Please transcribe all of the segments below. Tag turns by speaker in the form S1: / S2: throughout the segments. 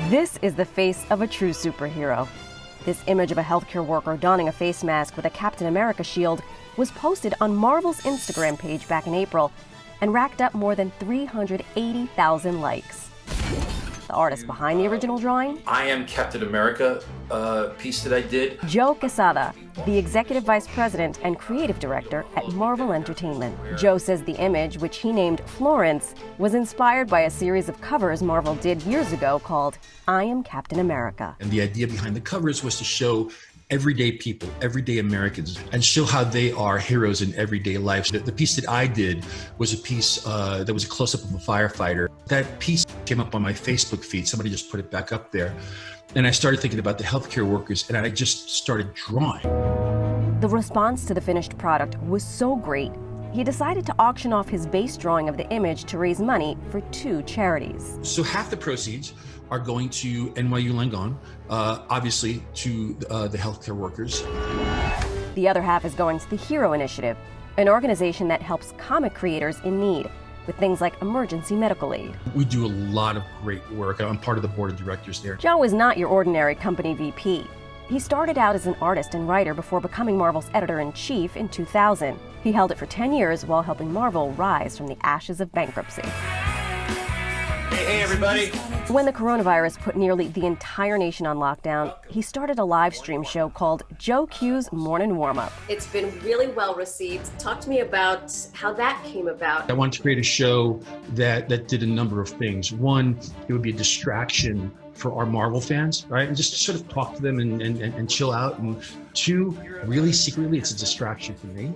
S1: This is the face of a true superhero. This image of a healthcare worker donning a face mask with a Captain America shield was posted on Marvel's Instagram page back in April and racked up more than 380,000 likes. The artist behind the original drawing?
S2: I Am Captain America piece that I did.
S1: Joe Quesada, the executive vice president and creative director at Marvel Entertainment. Joe says the image, which he named Florence, was inspired by a series of covers Marvel did years ago called I Am Captain America.
S3: And the idea behind the covers was to show everyday people, everyday Americans, and show how they are heroes in everyday life. The piece that I did was a piece that was a close-up of a firefighter. That piece came up on my Facebook feed. Somebody just put it back up there. And I started thinking about the healthcare workers, and I just started drawing.
S1: The response to the finished product was so great, he decided to auction off his base drawing of the image to raise money for 2 charities.
S3: So half the proceeds are going to NYU Langone, obviously to the healthcare workers.
S1: The other half is going to the Hero Initiative, an organization that helps comic creators in need with things like emergency medical aid.
S3: We do a lot of great work. I'm part of the board of directors there.
S1: Joe is not your ordinary company VP. He started out as an artist and writer before becoming Marvel's editor-in-chief in 2000. He held it for 10 years while helping Marvel rise from the ashes of bankruptcy.
S2: Hey everybody.
S1: When the coronavirus put nearly the entire nation on lockdown, he started a live stream show called Joe Q's Morning Warm-Up.
S4: It's been really well received. Talk to me about how that came about.
S3: I wanted to create a show that did a number of things. One, it would be a distraction for our Marvel fans, right? And just sort of talk to them and chill out. And 2, really secretly, it's a distraction for me.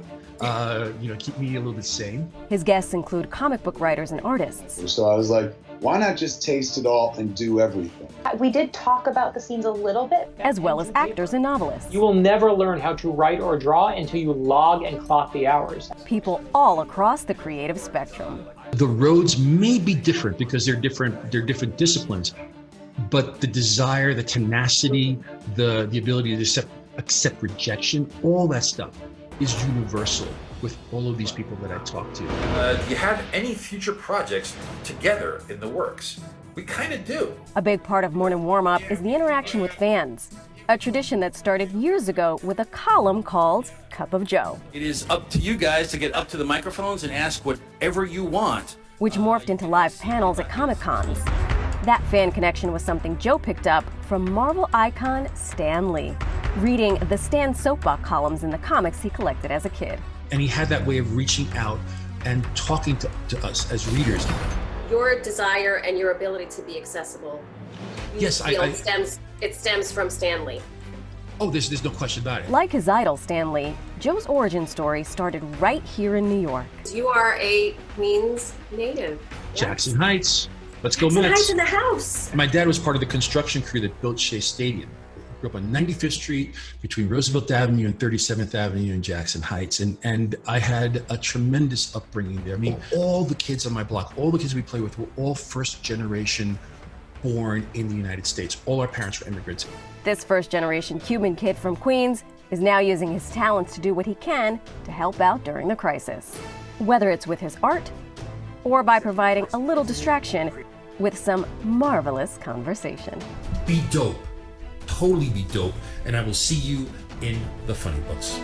S3: Keep me a little bit sane.
S1: His guests include comic book writers and artists.
S5: So I was like, why not just taste it all and do everything?
S6: We did talk about the scenes a little bit.
S1: As well as actors and novelists.
S7: You will never learn how to write or draw until you log and clock the hours.
S1: People all across the creative spectrum.
S3: The roads may be different because they're different disciplines, but the desire, the tenacity, the ability to accept rejection, all that stuff is universal with all of these people that I talk to.
S2: Do you have any future projects together in the works? We kind of do.
S1: A big part of Morning Warm-Up is the interaction with fans, a tradition that started years ago with a column called Cup of Joe.
S2: It is up to you guys to get up to the microphones and ask whatever you want.
S1: Which morphed into live panels at Comic-Cons. That fan connection was something Joe picked up from Marvel icon Stan Lee, reading the Stan soapbox columns in the comics he collected as a kid.
S3: And he had that way of reaching out and talking to us as readers.
S4: Your desire and your ability to be accessible.
S3: Yes,
S4: it stems from Stan Lee.
S3: Oh, there's no question about it.
S1: Like his idol, Stan Lee, Joe's origin story started right here in New York.
S4: You are a Queens native. Yes?
S3: Jackson Heights. Let's go
S4: Jackson
S3: Mets.
S4: Heights in the house.
S3: My dad was part of the construction crew that built Shea Stadium. Grew up on 95th Street between Roosevelt Avenue and 37th Avenue in Jackson Heights. And I had a tremendous upbringing there. I mean, all the kids on my block, all the kids we play with were all first generation born in the United States. All our parents were immigrants.
S1: This first generation Cuban kid from Queens is now using his talents to do what he can to help out during the crisis. Whether it's with his art or by providing a little distraction with some marvelous conversation.
S2: Be dope. Totally be dope. And I will see you in the funny books.